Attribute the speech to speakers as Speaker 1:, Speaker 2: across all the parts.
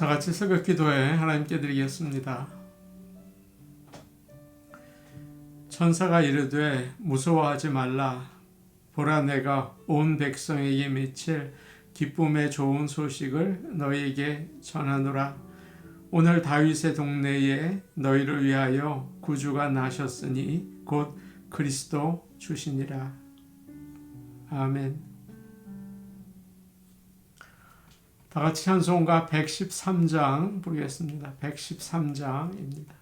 Speaker 1: 다 같이 새벽 기도에 하나님께 드리겠습니다. 천사가 이르되 무서워하지 말라. 보라, 내가 온 백성에게 미칠 기쁨의 좋은 소식을 너희에게 전하노라. 오늘 다윗의 동네에 너희를 위하여 구주가 나셨으니 곧 그리스도 주시니라. 아멘. 다 같이 찬송가 113장 부르겠습니다. 113장입니다.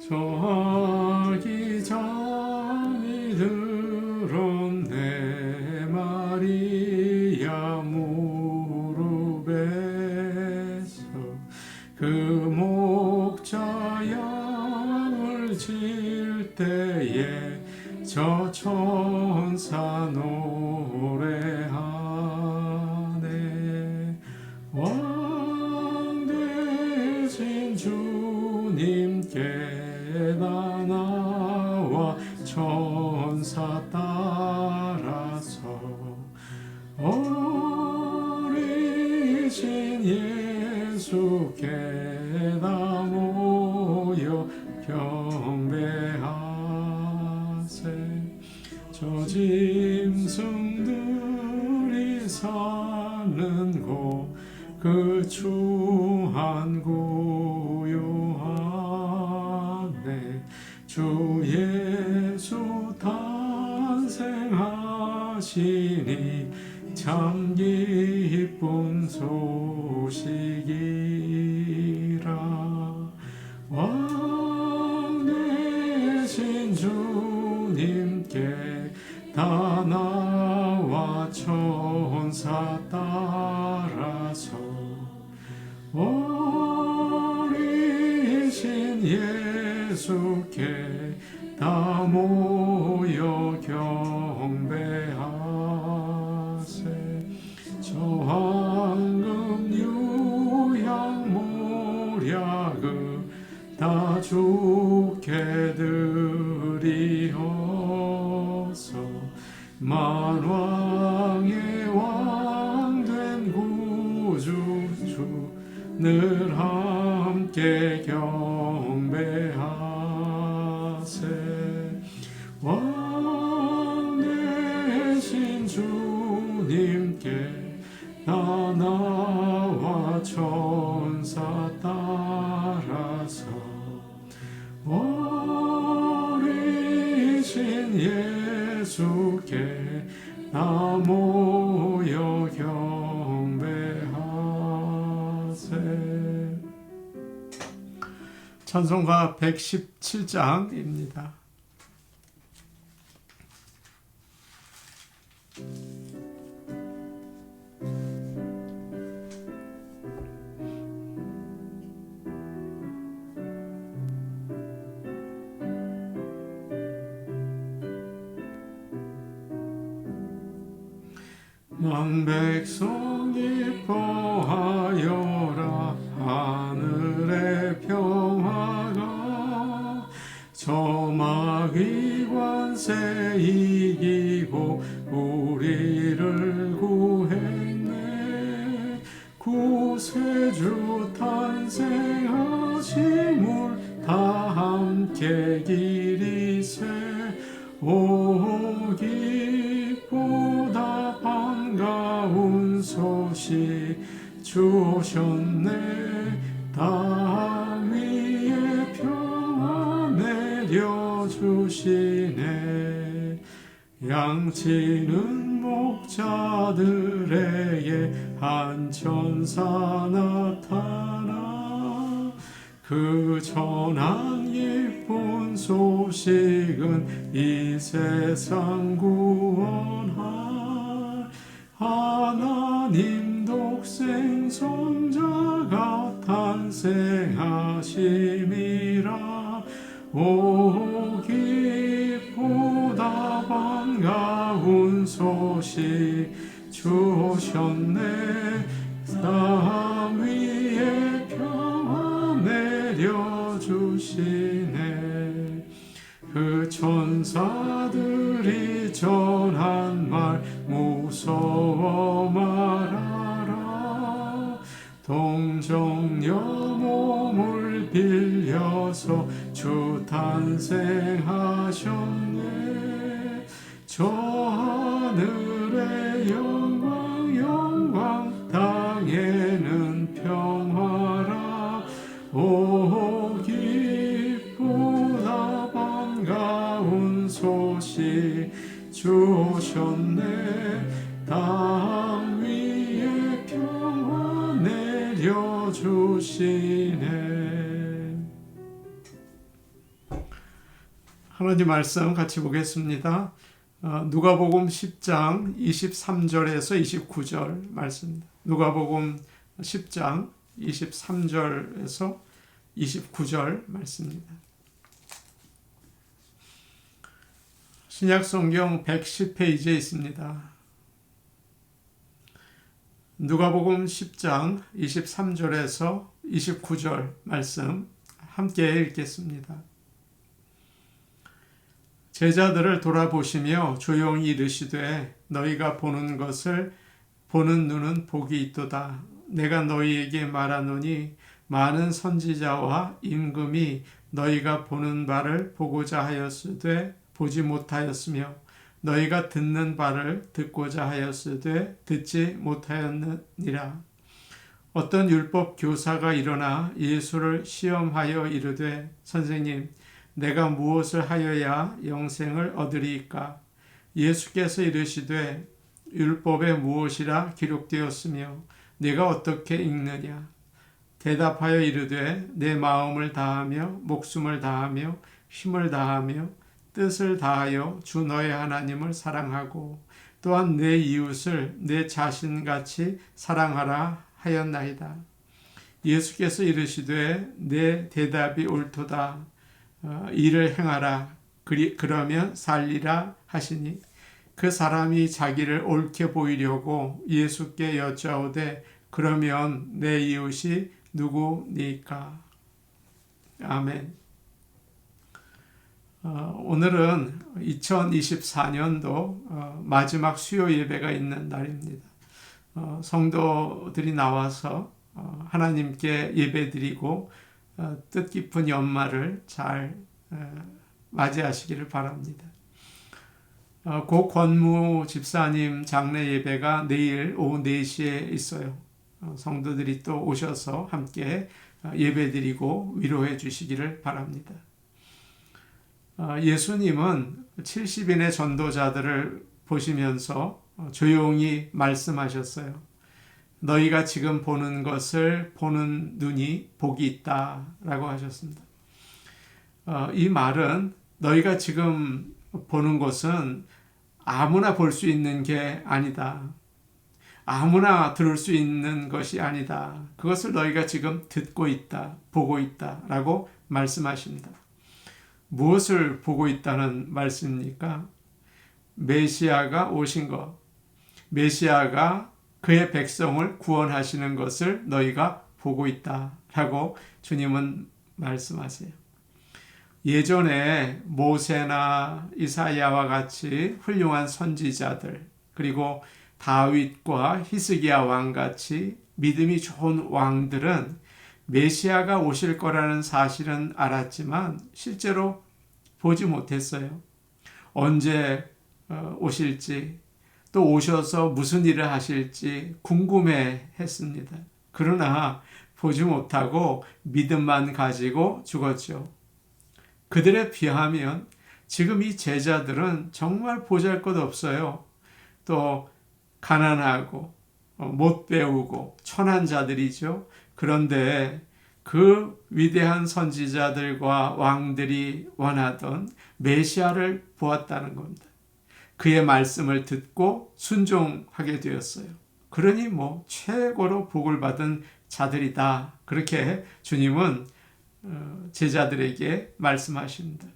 Speaker 1: 저기 잠이 들었네 마리아 무릎에서 그 목자 양을 칠 때에 저 천사 노래하네. 왕 되신 주님께 나 나와 천사 따라서 어리신 예수께 다 모여 경배하세. 저 짐승들이 사는 곳 그 추한 구유하네. 주 예수 탄생하시니 참 기쁜 소식이라. 왕 되신 주님께 다 나와 천사 따라서 어리신 예수께 다 모여 경배하세. 저 황금 유향 모략을 다 주께 드리어서 만왕의 왕된 구주 늘 함께 경배하세. 왕 되신 주님께 나 나와 천사 따라서 어리신 예수께 나 모여 경배하세. 찬송가 117장입니다. 만백성 기뻐하여라. 하늘의 평화가 저 마귀 관세 이기고 우리를 구했네. 구세주 탄생하심을 다 함께 기리세. 오 기쁘다 반가운 소식 주셨네. 땅 위에 평화 내려주시네. 양치는 목자들에게 한 천사 나타나. 그 전한 기쁜 소식은 이 세상 구원할 하나님 독생 손자가 탄생하심이라. 오 기쁘다 반가운 소식 주셨네. 땅 위에 평화 내려 주시네. 그 천사들이 전한 말 무서워 말아라. 동정녀 몸을 빌려서 주 탄생하셨네. 저 하늘의 영광 영광 땅에는 평화라. 오 기쁘다 반가운 소식 주 오셨네. 땅 위에 평화 내려주시네. 하나님 말씀 같이 보겠습니다. 누가복음 10장 23절에서 29절 말씀입니다. 누가복음 10장 23절에서 29절 말씀입니다. 신약성경 110페이지에 있습니다. 누가복음 10장 23절에서 29절 말씀 함께 읽겠습니다. 제자들을 돌아보시며 조용히 이르시되 너희가 보는 것을 보는 눈은 복이 있도다. 내가 너희에게 말하노니 많은 선지자와 임금이 너희가 보는 바를 보고자 하였으되 보지 못하였으며 너희가 듣는 바를 듣고자 하였으되 듣지 못하였느니라. 어떤 율법 교사가 일어나 예수를 시험하여 이르되 선생님 내가 무엇을 하여야 영생을 얻으리이까? 예수께서 이르시되 율법에 무엇이라 기록되었으며 네가 어떻게 읽느냐? 대답하여 이르되 내 마음을 다하며 목숨을 다하며 힘을 다하며 뜻을 다하여 주 너의 하나님을 사랑하고 또한 내 이웃을 내 자신같이 사랑하라 하였나이다. 예수께서 이르시되 내 대답이 옳도다. 이를 행하라. 그러면 살리라 하시니 그 사람이 자기를 옳게 보이려고 예수께 여짜오되 그러면 내 이웃이 누구니까? 아멘. 오늘은 2024년도 마지막 수요 예배가 있는 날입니다. 성도들이 나와서 하나님께 예배드리고 뜻깊은 연말을 잘 맞이하시기를 바랍니다. 고 권무 집사님 장례 예배가 내일 오후 4시에 있어요. 성도들이 또 오셔서 함께 예배드리고 위로해 주시기를 바랍니다. 예수님은 70인의 전도자들을 보시면서 조용히 말씀하셨어요. 너희가 지금 보는 것을 보는 눈이 복이 있다 라고 하셨습니다. 이 말은 너희가 지금 보는 것은 아무나 볼 수 있는 게 아니다. 아무나 들을 수 있는 것이 아니다. 그것을 너희가 지금 듣고 있다, 보고 있다 라고 말씀하십니다. 무엇을 보고 있다는 말씀입니까? 메시아가 오신 것, 메시아가 그의 백성을 구원하시는 것을 너희가 보고 있다라고 주님은 말씀하세요. 예전에 모세나 이사야와 같이 훌륭한 선지자들, 그리고 다윗과 히스기야 왕같이 믿음이 좋은 왕들은 메시아가 오실 거라는 사실은 알았지만 실제로 보지 못했어요. 언제 오실지, 또 오셔서 무슨 일을 하실지 궁금해 했습니다. 그러나 보지 못하고 믿음만 가지고 죽었죠. 그들에 비하면 지금 이 제자들은 정말 보잘것없어요. 또 가난하고 못 배우고 천한 자들이죠. 그런데 그 위대한 선지자들과 왕들이 원하던 메시아를 보았다는 겁니다. 그의 말씀을 듣고 순종하게 되었어요. 그러니 최고로 복을 받은 자들이다. 그렇게 주님은 제자들에게 말씀하십니다.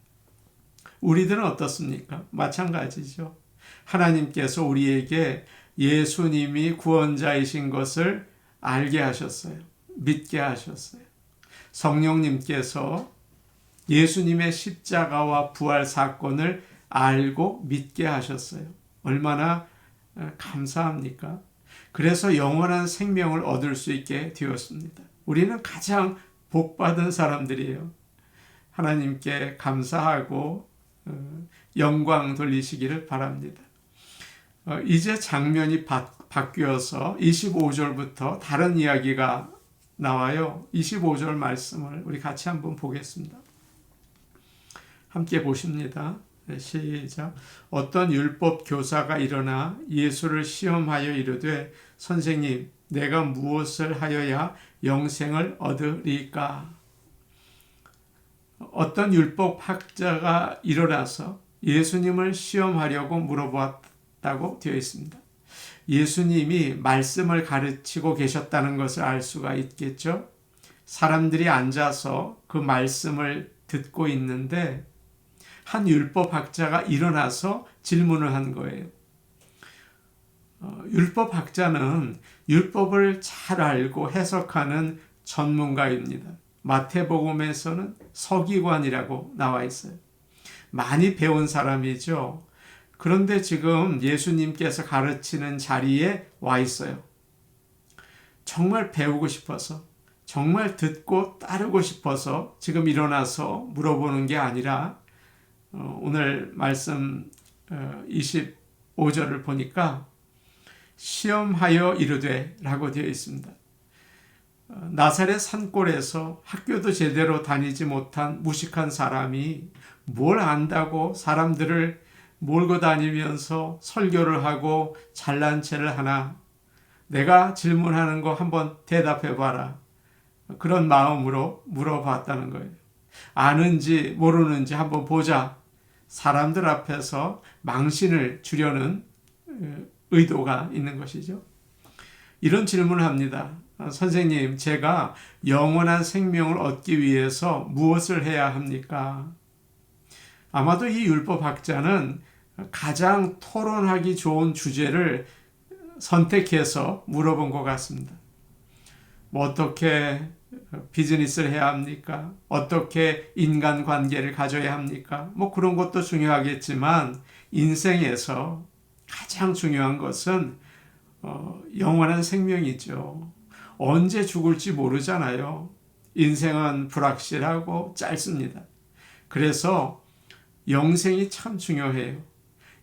Speaker 1: 우리들은 어떻습니까? 마찬가지죠. 하나님께서 우리에게 예수님이 구원자이신 것을 알게 하셨어요. 믿게 하셨어요. 성령님께서 예수님의 십자가와 부활 사건을 알고 믿게 하셨어요. 얼마나 감사합니까? 그래서 영원한 생명을 얻을 수 있게 되었습니다. 우리는 가장 복받은 사람들이에요. 하나님께 감사하고 영광 돌리시기를 바랍니다. 이제 장면이 바뀌어서 25절부터 다른 이야기가 나와요. 25절 말씀을 우리 같이 한번 보겠습니다. 함께 보십니다. 시작. 어떤 율법 교사가 일어나 예수를 시험하여 이르되 선생님, 내가 무엇을 하여야 영생을 얻으리까? 어떤 율법 학자가 일어나서 예수님을 시험하려고 물어보았다고 되어 있습니다. 예수님이 말씀을 가르치고 계셨다는 것을 알 수가 있겠죠. 사람들이 앉아서 그 말씀을 듣고 있는데 한 율법학자가 일어나서 질문을 한 거예요. 율법학자는 율법을 잘 알고 해석하는 전문가입니다. 마태복음에서는 서기관이라고 나와 있어요. 많이 배운 사람이죠. 그런데 지금 예수님께서 가르치는 자리에 와 있어요. 정말 배우고 싶어서, 정말 듣고 따르고 싶어서 지금 일어나서 물어보는 게 아니라 오늘 말씀 25절을 보니까 시험하여 이르되 라고 되어 있습니다. 나사렛 산골에서 학교도 제대로 다니지 못한 무식한 사람이 뭘 안다고 사람들을 몰고 다니면서 설교를 하고 잘난 체를 하나? 내가 질문하는 거 한번 대답해 봐라. 그런 마음으로 물어봤다는 거예요. 아는지 모르는지 한번 보자. 사람들 앞에서 망신을 주려는 의도가 있는 것이죠. 이런 질문을 합니다. 선생님, 제가 영원한 생명을 얻기 위해서 무엇을 해야 합니까? 아마도 이 율법학자는 가장 토론하기 좋은 주제를 선택해서 물어본 것 같습니다. 뭐 어떻게 비즈니스를 해야 합니까? 어떻게 인간관계를 가져야 합니까? 뭐 그런 것도 중요하겠지만 인생에서 가장 중요한 것은 영원한 생명이죠. 언제 죽을지 모르잖아요. 인생은 불확실하고 짧습니다. 그래서 영생이 참 중요해요.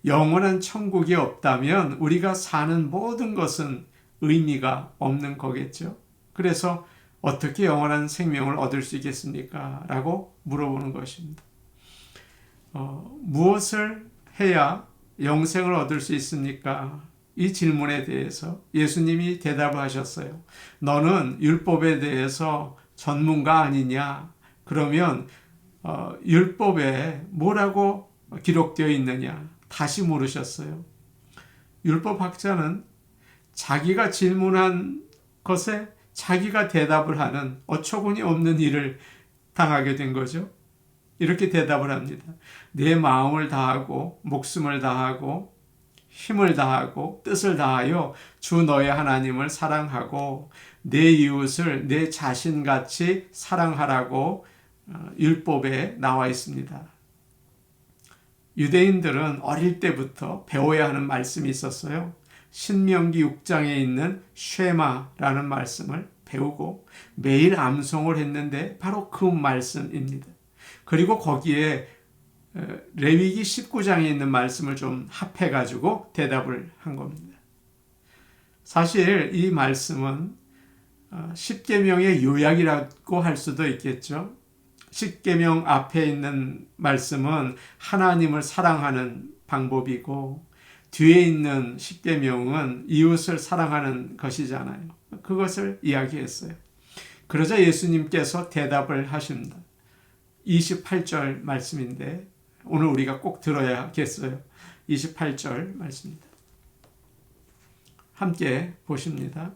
Speaker 1: 영원한 천국이 없다면 우리가 사는 모든 것은 의미가 없는 거겠죠. 그래서 어떻게 영원한 생명을 얻을 수 있겠습니까? 라고 물어보는 것입니다. 무엇을 해야 영생을 얻을 수 있습니까? 이 질문에 대해서 예수님이 대답을 하셨어요. 너는 율법에 대해서 전문가 아니냐? 그러면 율법에 뭐라고 기록되어 있느냐? 다시 물으셨어요. 율법학자는 자기가 질문한 것에 자기가 대답을 하는 어처구니 없는 일을 당하게 된 거죠. 이렇게 대답을 합니다. 내 마음을 다하고 목숨을 다하고 힘을 다하고 뜻을 다하여 주 너의 하나님을 사랑하고 내 이웃을 내 자신같이 사랑하라고 율법에 나와 있습니다. 유대인들은 어릴 때부터 배워야 하는 말씀이 있었어요. 신명기 6장에 있는 쉐마라는 말씀을 배우고 매일 암송을 했는데 바로 그 말씀입니다. 그리고 거기에 레위기 19장에 있는 말씀을 좀 합해가지고 대답을 한 겁니다. 사실 이 말씀은 십계명의 요약이라고 할 수도 있겠죠. 십계명 앞에 있는 말씀은 하나님을 사랑하는 방법이고 뒤에 있는 십계명은 이웃을 사랑하는 것이잖아요. 그것을 이야기했어요. 그러자 예수님께서 대답을 하십니다. 28절 말씀인데 오늘 우리가 꼭 들어야겠어요. 28절 말씀입니다. 함께 보십니다.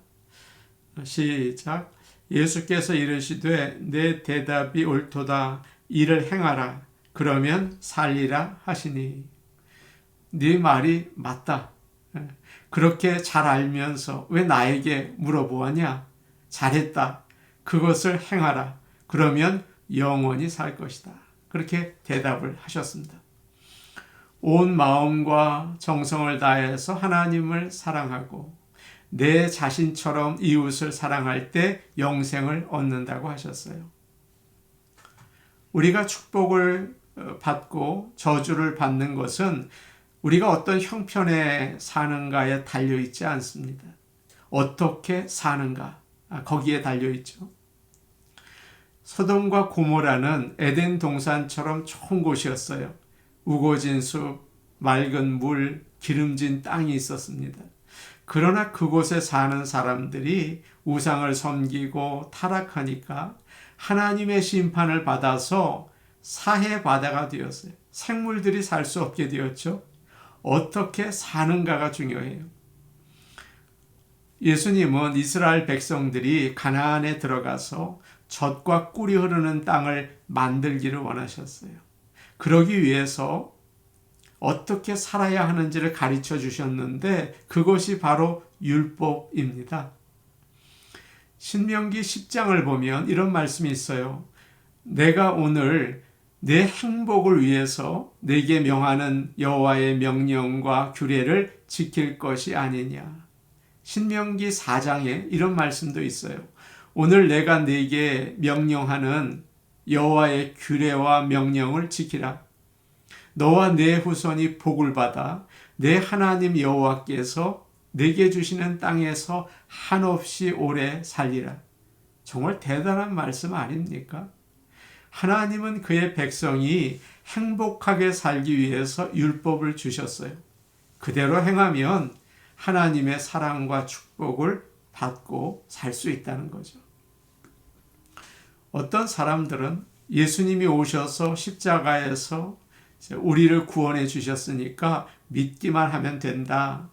Speaker 1: 시작. 예수께서 이르시되 내 대답이 옳도다. 이를 행하라. 그러면 살리라 하시니. 네 말이 맞다. 그렇게 잘 알면서 왜 나에게 물어보았냐? 잘했다. 그것을 행하라. 그러면 영원히 살 것이다. 그렇게 대답을 하셨습니다. 온 마음과 정성을 다해서 하나님을 사랑하고 내 자신처럼 이웃을 사랑할 때 영생을 얻는다고 하셨어요. 우리가 축복을 받고 저주를 받는 것은 우리가 어떤 형편에 사는가에 달려있지 않습니다. 어떻게 사는가, 거기에 달려있죠. 소돔과 고모라는 에덴 동산처럼 좋은 곳이었어요. 우거진 숲, 맑은 물, 기름진 땅이 있었습니다. 그러나 그곳에 사는 사람들이 우상을 섬기고 타락하니까 하나님의 심판을 받아서 사해바다가 되었어요. 생물들이 살 수 없게 되었죠. 어떻게 사는가가 중요해요. 예수님은 이스라엘 백성들이 가나안에 들어가서 젖과 꿀이 흐르는 땅을 만들기를 원하셨어요. 그러기 위해서 어떻게 살아야 하는지를 가르쳐 주셨는데 그것이 바로 율법입니다. 신명기 10장을 보면 이런 말씀이 있어요. 내가 오늘 내 행복을 위해서 내게 명하는 여호와의 명령과 규례를 지킬 것이 아니냐. 신명기 4장에 이런 말씀도 있어요. 오늘 내가 네게 명령하는 여호와의 규례와 명령을 지키라. 너와 내 후손이 복을 받아 내 하나님 여호와께서 내게 주시는 땅에서 한없이 오래 살리라. 정말 대단한 말씀 아닙니까? 하나님은 그의 백성이 행복하게 살기 위해서 율법을 주셨어요. 그대로 행하면 하나님의 사랑과 축복을 받고 살 수 있다는 거죠. 어떤 사람들은 예수님이 오셔서 십자가에서 우리를 구원해 주셨으니까 믿기만 하면 된다.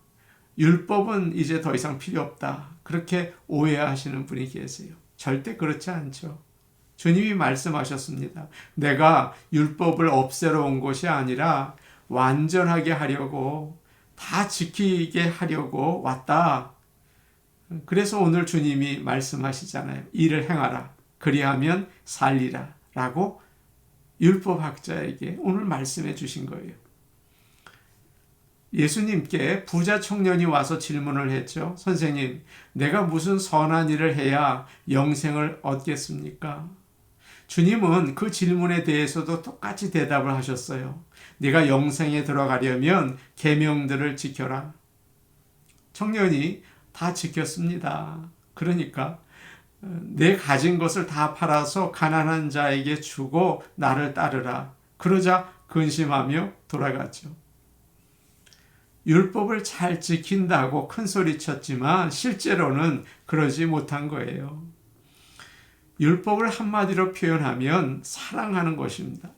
Speaker 1: 율법은 이제 더 이상 필요 없다. 그렇게 오해하시는 분이 계세요. 절대 그렇지 않죠. 주님이 말씀하셨습니다. 내가 율법을 없애러 온 것이 아니라 완전하게 하려고, 다 지키게 하려고 왔다. 그래서 오늘 주님이 말씀하시잖아요. 이를 행하라. 그리하면 살리라. 라고 율법학자에게 오늘 말씀해 주신 거예요. 예수님께 부자 청년이 와서 질문을 했죠. 선생님, 내가 무슨 선한 일을 해야 영생을 얻겠습니까? 주님은 그 질문에 대해서도 똑같이 대답을 하셨어요. 네가 영생에 들어가려면 계명들을 지켜라. 청년이 다 지켰습니다. 그러니까 내 가진 것을 다 팔아서 가난한 자에게 주고 나를 따르라. 그러자 근심하며 돌아갔죠. 율법을 잘 지킨다고 큰 소리 쳤지만 실제로는 그러지 못한 거예요. 율법을 한마디로 표현하면 사랑하는 것입니다.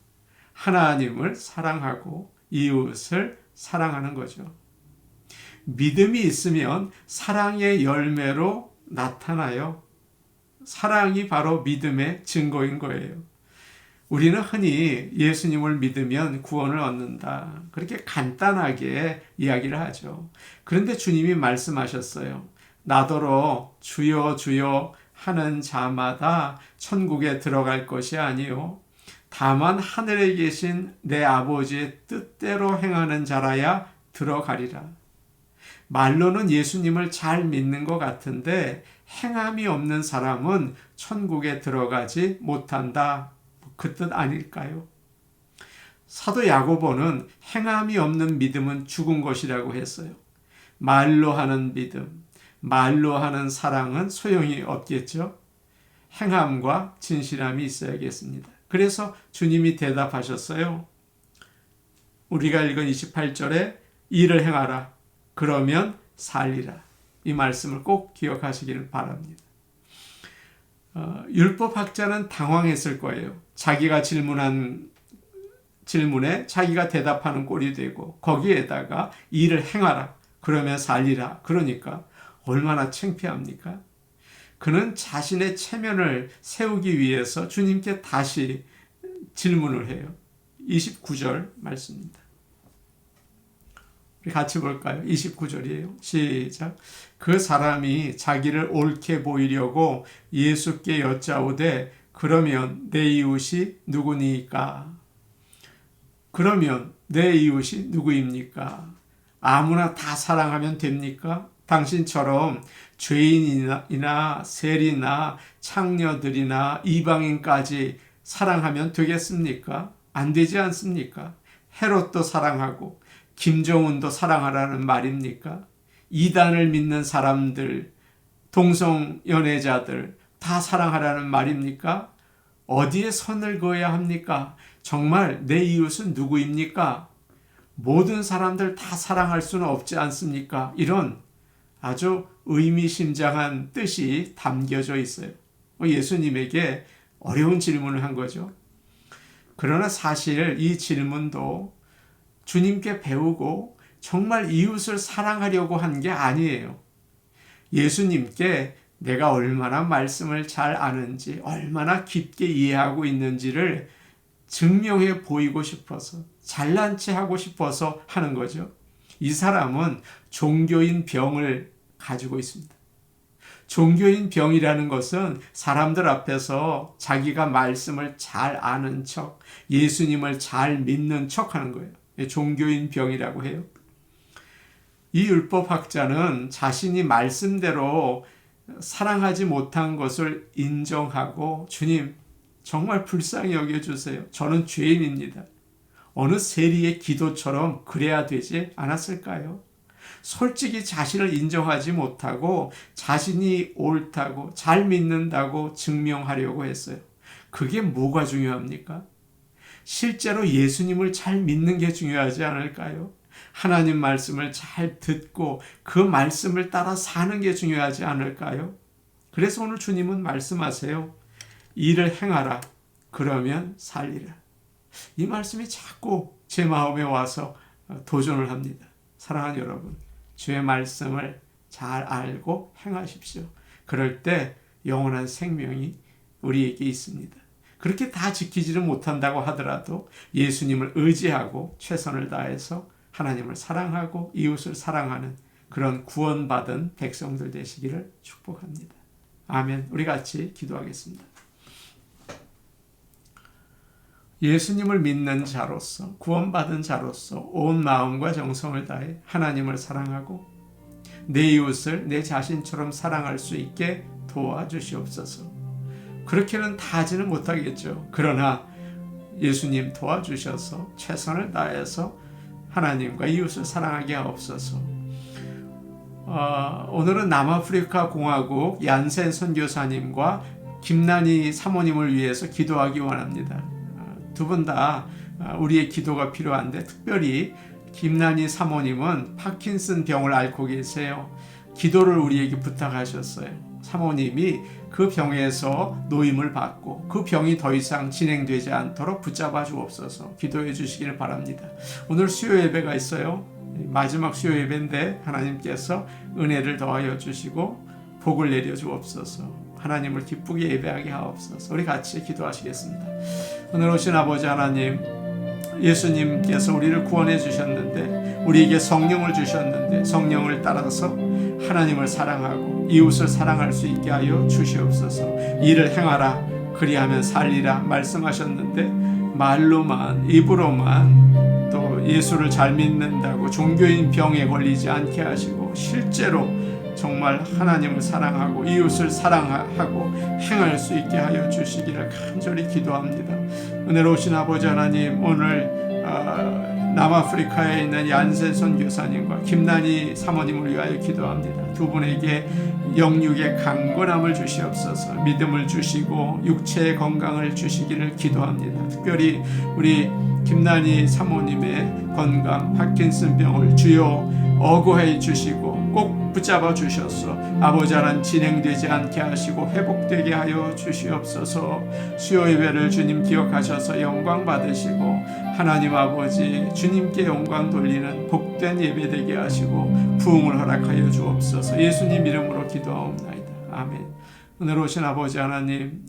Speaker 1: 하나님을 사랑하고 이웃을 사랑하는 거죠. 믿음이 있으면 사랑의 열매로 나타나요. 사랑이 바로 믿음의 증거인 거예요. 우리는 흔히 예수님을 믿으면 구원을 얻는다. 그렇게 간단하게 이야기를 하죠. 그런데 주님이 말씀하셨어요. 나더러 주여 주여 하는 자마다 천국에 들어갈 것이 아니요 다만 하늘에 계신 내 아버지의 뜻대로 행하는 자라야 들어가리라. 말로는 예수님을 잘 믿는 것 같은데 행함이 없는 사람은 천국에 들어가지 못한다. 그 뜻 아닐까요? 사도 야고보는 행함이 없는 믿음은 죽은 것이라고 했어요. 말로 하는 믿음, 말로 하는 사랑은 소용이 없겠죠. 행함과 진실함이 있어야겠습니다. 그래서 주님이 대답하셨어요. 우리가 읽은 28절에 이를 행하라. 그러면 살리라. 이 말씀을 꼭 기억하시기를 바랍니다. 율법학자는 당황했을 거예요. 자기가 질문한 질문에 자기가 대답하는 꼴이 되고 거기에다가 이를 행하라. 그러면 살리라. 그러니까 얼마나 창피합니까? 그는 자신의 체면을 세우기 위해서 주님께 다시 질문을 해요. 29절 말씀입니다. 우리 같이 볼까요? 29절이에요. 시작. 그 사람이 자기를 옳게 보이려고 예수께 여짜오되 그러면 내 이웃이 누구니까? 그러면 내 이웃이 누구입니까? 아무나 다 사랑하면 됩니까? 당신처럼 죄인이나 세리나 창녀들이나 이방인까지 사랑하면 되겠습니까? 안 되지 않습니까? 헤롯도 사랑하고 김정은도 사랑하라는 말입니까? 이단을 믿는 사람들, 동성연애자들 다 사랑하라는 말입니까? 어디에 선을 그어야 합니까? 정말 내 이웃은 누구입니까? 모든 사람들 다 사랑할 수는 없지 않습니까? 이런 아주 의미심장한 뜻이 담겨져 있어요. 예수님에게 어려운 질문을 한 거죠. 그러나 사실 이 질문도 주님께 배우고 정말 이웃을 사랑하려고 한 게 아니에요. 예수님께 내가 얼마나 말씀을 잘 아는지, 얼마나 깊게 이해하고 있는지를 증명해 보이고 싶어서, 잘난 체 하고 싶어서 하는 거죠. 이 사람은 종교인 병을 가지고 있습니다. 종교인 병이라는 것은 사람들 앞에서 자기가 말씀을 잘 아는 척, 예수님을 잘 믿는 척 하는 거예요. 종교인 병이라고 해요. 이 율법학자는 자신이 말씀대로 사랑하지 못한 것을 인정하고, 주님, 정말 불쌍히 여겨주세요. 저는 죄인입니다. 어느 세리의 기도처럼 그래야 되지 않았을까요? 솔직히 자신을 인정하지 못하고 자신이 옳다고 잘 믿는다고 증명하려고 했어요. 그게 뭐가 중요합니까? 실제로 예수님을 잘 믿는 게 중요하지 않을까요? 하나님 말씀을 잘 듣고 그 말씀을 따라 사는 게 중요하지 않을까요? 그래서 오늘 주님은 말씀하세요. 이를 행하라. 그러면 살리라. 이 말씀이 자꾸 제 마음에 와서 도전을 합니다. 사랑하는 여러분, 주의 말씀을 잘 알고 행하십시오. 그럴 때 영원한 생명이 우리에게 있습니다. 그렇게 다 지키지를 못한다고 하더라도 예수님을 의지하고 최선을 다해서 하나님을 사랑하고 이웃을 사랑하는 그런 구원받은 백성들 되시기를 축복합니다. 아멘. 우리 같이 기도하겠습니다. 예수님을 믿는 자로서, 구원받은 자로서 온 마음과 정성을 다해 하나님을 사랑하고 내 이웃을 내 자신처럼 사랑할 수 있게 도와주시옵소서. 그렇게는 다 하지는 못하겠죠. 그러나 예수님 도와주셔서 최선을 다해서 하나님과 이웃을 사랑하게 하옵소서. 오늘은 남아프리카 공화국 얀센 선교사님과 김난희 사모님을 위해서 기도하기 원합니다. 두 분 다 우리의 기도가 필요한데, 특별히 김난희 사모님은 파킨슨 병을 앓고 계세요. 기도를 우리에게 부탁하셨어요. 사모님이 그 병에서 노임을 받고 그 병이 더 이상 진행되지 않도록 붙잡아 주옵소서. 기도해 주시기를 바랍니다. 오늘 수요 예배가 있어요. 마지막 수요 예배인데 하나님께서 은혜를 더하여 주시고 복을 내려 주옵소서. 하나님을 기쁘게 예배하게 하옵소서. 우리 같이 기도하시겠습니다. 오늘 오신 아버지 하나님, 예수님께서 우리를 구원해 주셨는데, 우리에게 성령을 주셨는데, 성령을 따라서 하나님을 사랑하고 이웃을 사랑할 수 있게 하여 주시옵소서. 이를 행하라, 그리하면 살리라 말씀하셨는데, 말로만, 입으로만 또 예수를 잘 믿는다고 종교인 병에 걸리지 않게 하시고, 실제로 정말 하나님을 사랑하고 이웃을 사랑하고 행할 수 있게 하여 주시기를 간절히 기도합니다. 은혜로우신 아버지 하나님, 오늘 남아프리카에 있는 얀센 선교사님과 김난희 사모님을 위하여 기도합니다. 두 분에게 영육의 강건함을 주시옵소서. 믿음을 주시고 육체의 건강을 주시기를 기도합니다. 특별히 우리 김난희 사모님의 건강, 파킨슨 병을 주여 어거해 주시고 꼭 붙잡아 주셔서 아버지 하나님 진행되지 않게 하시고 회복되게 하여 주시옵소서. 수요 예배를 주님 기억하셔서 영광 받으시고 하나님 아버지 주님께 영광 돌리는 복된 예배 되게 하시고 부흥을 허락하여 주옵소서. 예수님 이름으로 기도하옵나이다. 아멘. 오늘 오신 아버지 하나님,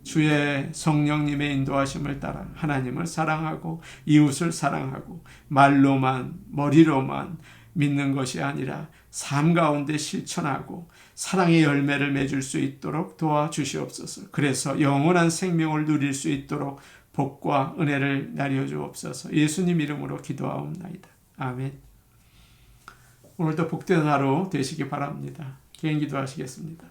Speaker 1: 주의 성령님의 인도하심을 따라 하나님을 사랑하고 이웃을 사랑하고 말로만 머리로만 믿는 것이 아니라 삶 가운데 실천하고 사랑의 열매를 맺을 수 있도록 도와주시옵소서. 그래서 영원한 생명을 누릴 수 있도록 복과 은혜를 나뉘어 주옵소서. 예수님 이름으로 기도하옵나이다. 아멘. 오늘도 복된 하루 되시기 바랍니다. 개인 기도하시겠습니다.